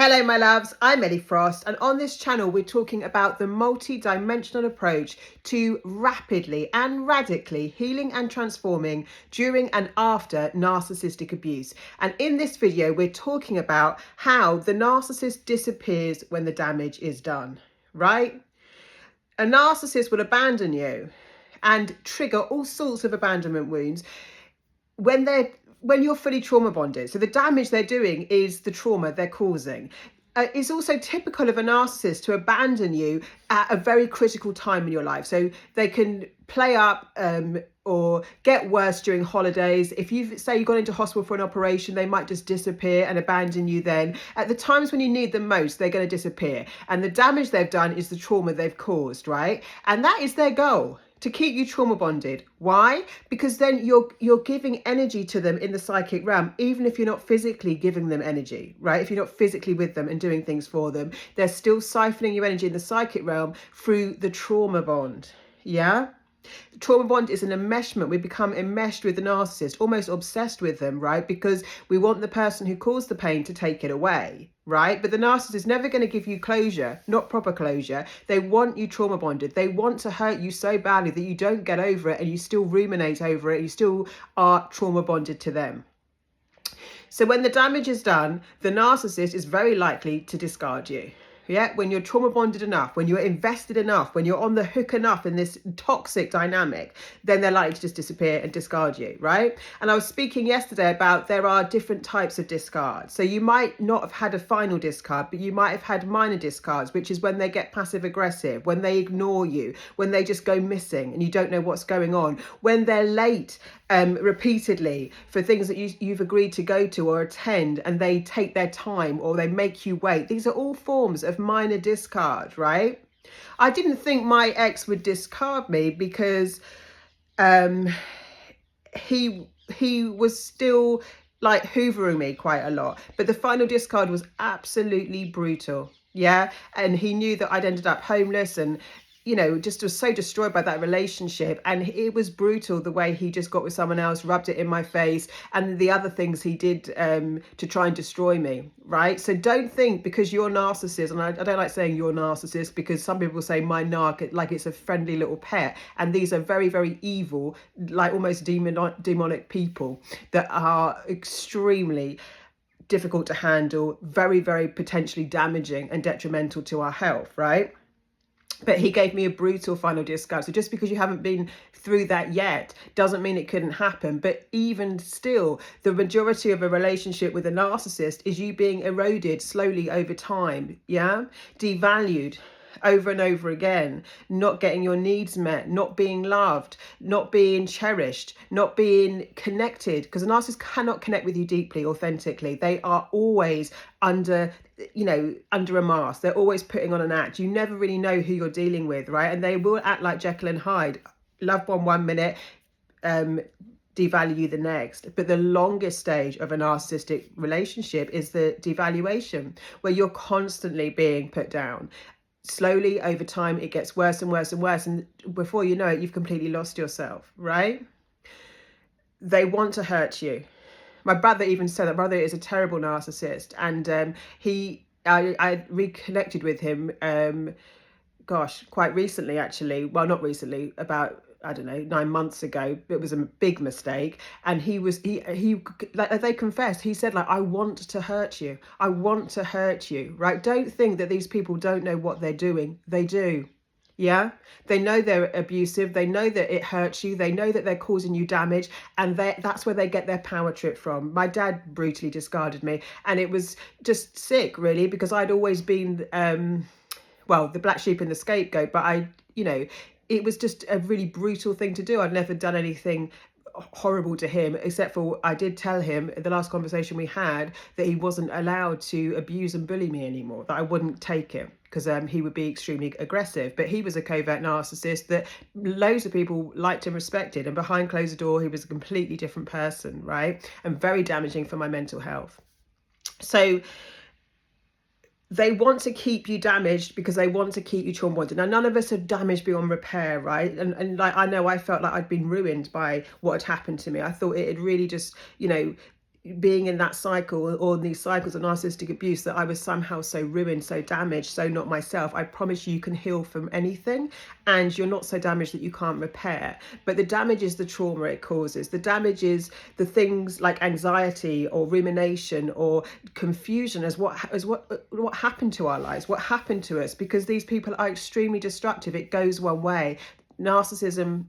Hello my loves, I'm Ellie Frost, and on this channel we're talking about the multi-dimensional approach to rapidly and radically healing and transforming during and after narcissistic abuse. And in this video we're talking about how the narcissist disappears when the damage is done, right? A narcissist will abandon you and trigger all sorts of abandonment wounds when you're fully trauma bonded. So the damage they're doing is the trauma they're causing. It's also typical of a narcissist to abandon you at a very critical time in your life. So they can play up or get worse during holidays. If you've gone into hospital for an operation, they might just disappear and abandon you then. At the times when you need them most, they're going to disappear. And the damage they've done is the trauma they've caused, right? And that is their goal, to keep you trauma bonded. Why? Because then you're giving energy to them in the psychic realm, even if you're not physically giving them energy, right? If you're not physically with them and doing things for them, they're still siphoning your energy in the psychic realm through the trauma bond. Yeah? Trauma bond is an enmeshment. We become enmeshed with the narcissist, almost obsessed with them, right? Because we want the person who caused the pain to take it away, right? But the narcissist is never going to give you closure, not proper closure. They want you trauma bonded. They want to hurt you so badly that you don't get over it and you still ruminate over it. You still are trauma bonded to them. So when the damage is done, the narcissist is very likely to discard you. Yeah, when you're trauma bonded enough, when you're invested enough, when you're on the hook enough in this toxic dynamic, then they're likely to just disappear and discard you, right? And I was speaking yesterday about there are different types of discard. So you might not have had a final discard, but you might have had minor discards, which is when they get passive aggressive, when they ignore you, when they just go missing and you don't know what's going on, when they're late repeatedly for things that you've agreed to go to or attend, and they take their time or they make you wait. These are all forms of minor discard, right? I didn't think my ex would discard me because he was still like hoovering me quite a lot, but the final discard was absolutely brutal. Yeah, and he knew that I'd ended up homeless and just was so destroyed by that relationship. And it was brutal the way he just got with someone else, rubbed it in my face, and the other things he did to try and destroy me, right? So don't think because you're narcissist, and I don't like saying you're narcissist because some people say my narc like it's a friendly little pet. And these are very, very evil, like almost demonic people that are extremely difficult to handle, very, very potentially damaging and detrimental to our health, right? But he gave me a brutal final discard. So just because you haven't been through that yet doesn't mean it couldn't happen. But even still, the majority of a relationship with a narcissist is you being eroded slowly over time. Yeah, devalued over and over again, not getting your needs met, not being loved, not being cherished, not being connected, because a narcissist cannot connect with you deeply, authentically. They are always under a mask. They're always putting on an act. You never really know who you're dealing with, right? And they will act like Jekyll and Hyde. Love one minute, devalue you the next. But the longest stage of a narcissistic relationship is the devaluation, where you're constantly being put down. Slowly over time, it gets worse and worse and worse. And before you know it, you've completely lost yourself, right? They want to hurt you. My brother even said that brother is a terrible narcissist. And I reconnected with him, quite recently, actually. Well, not recently, about 9 months ago. It was a big mistake. And he like they confessed, he said, like, I want to hurt you. I want to hurt you, right? Don't think that these people don't know what they're doing. They do. Yeah, they know they're abusive. They know that it hurts you. They know that they're causing you damage, and that's where they get their power trip from. My dad brutally discarded me, and it was just sick, really, because I'd always been, the black sheep and the scapegoat. But it was just a really brutal thing to do. I'd never done anything horrible to him, except for I did tell him in the last conversation we had that he wasn't allowed to abuse and bully me anymore, that I wouldn't take it because he would be extremely aggressive. But he was a covert narcissist that loads of people liked and respected, and behind closed door he was a completely different person, right? And very damaging for my mental health. So they want to keep you damaged because they want to keep you trauma bonded. Now, none of us are damaged beyond repair, right? And like, I know I felt like I'd been ruined by what had happened to me. I thought it had really just, being in that cycle or these cycles of narcissistic abuse that I was somehow so ruined, so damaged, so not myself. I promise you can heal from anything, and you're not so damaged that you can't repair. But the damage is the trauma it causes. The damage is the things like anxiety or rumination or confusion as what happened to our lives, what happened to us, because these people are extremely destructive. It goes one way. Narcissism,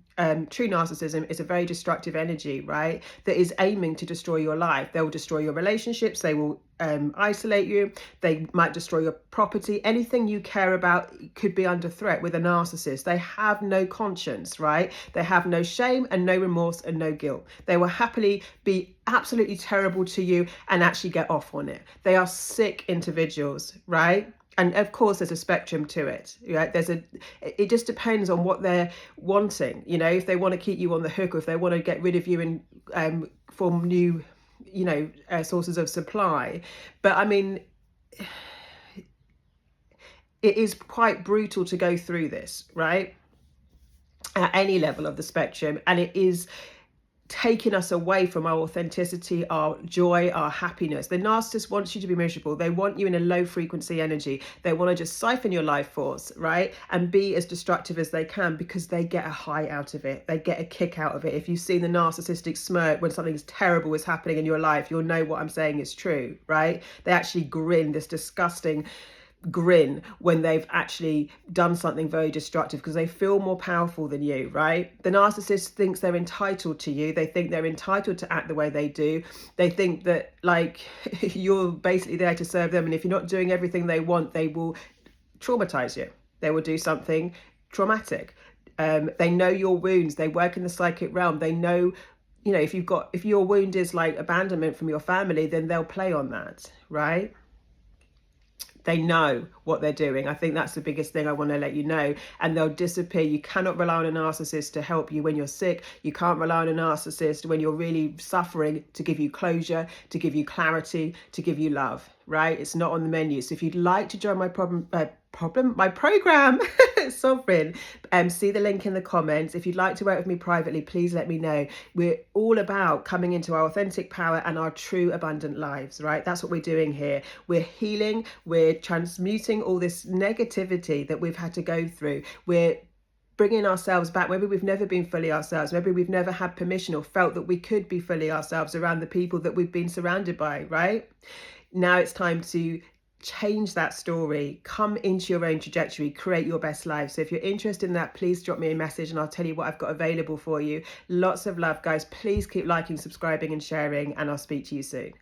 true narcissism is a very destructive energy, right? That is aiming to destroy your life. They will destroy your relationships. They will isolate you. They might destroy your property. Anything you care about could be under threat with a narcissist. They have no conscience, right? They have no shame and no remorse and no guilt. They will happily be absolutely terrible to you and actually get off on it. They are sick individuals, right? And of course, there's a spectrum to it. Right? It just depends on what they're wanting. You know, if they want to keep you on the hook, or if they want to get rid of you and form new, sources of supply. But I mean, it is quite brutal to go through this, right? At any level of the spectrum, and it is taking us away from our authenticity, our joy, our happiness. The narcissist wants you to be miserable. They want you in a low frequency energy. They want to just siphon your life force, right? And be as destructive as they can, because they get a high out of it. They get a kick out of it. If you've seen the narcissistic smirk when something terrible is happening in your life, you'll know what I'm saying is true, right? They actually grin, this disgusting grin when they've actually done something very destructive, because they feel more powerful than you, right? The narcissist thinks they're entitled to you. They think they're entitled to act the way they do. They think that like you're basically there to serve them, and if you're not doing everything they want, they will traumatize you. They will do something traumatic. They know your wounds. They work in the psychic realm. They know, if your wound is like abandonment from your family, then they'll play on that, right? They know what they're doing. I think that's the biggest thing I want to let you know. And they'll disappear. You cannot rely on a narcissist to help you when you're sick. You can't rely on a narcissist when you're really suffering to give you closure, to give you clarity, to give you love, right? It's not on the menu. So if you'd like to join my program, Sovereign, see the link in the comments. If you'd like to work with me privately, please let me know. We're all about coming into our authentic power and our true abundant lives, right? That's what we're doing here. We're healing, we're transmuting all this negativity that we've had to go through. We're bringing ourselves back. Maybe we've never been fully ourselves. Maybe we've never had permission or felt that we could be fully ourselves around the people that we've been surrounded by, right? Now it's time to change that story, come into your own trajectory, create your best life. So if you're interested in that, please drop me a message and I'll tell you what I've got available for you. Lots of love, guys. Please keep liking, subscribing and sharing, and I'll speak to you soon.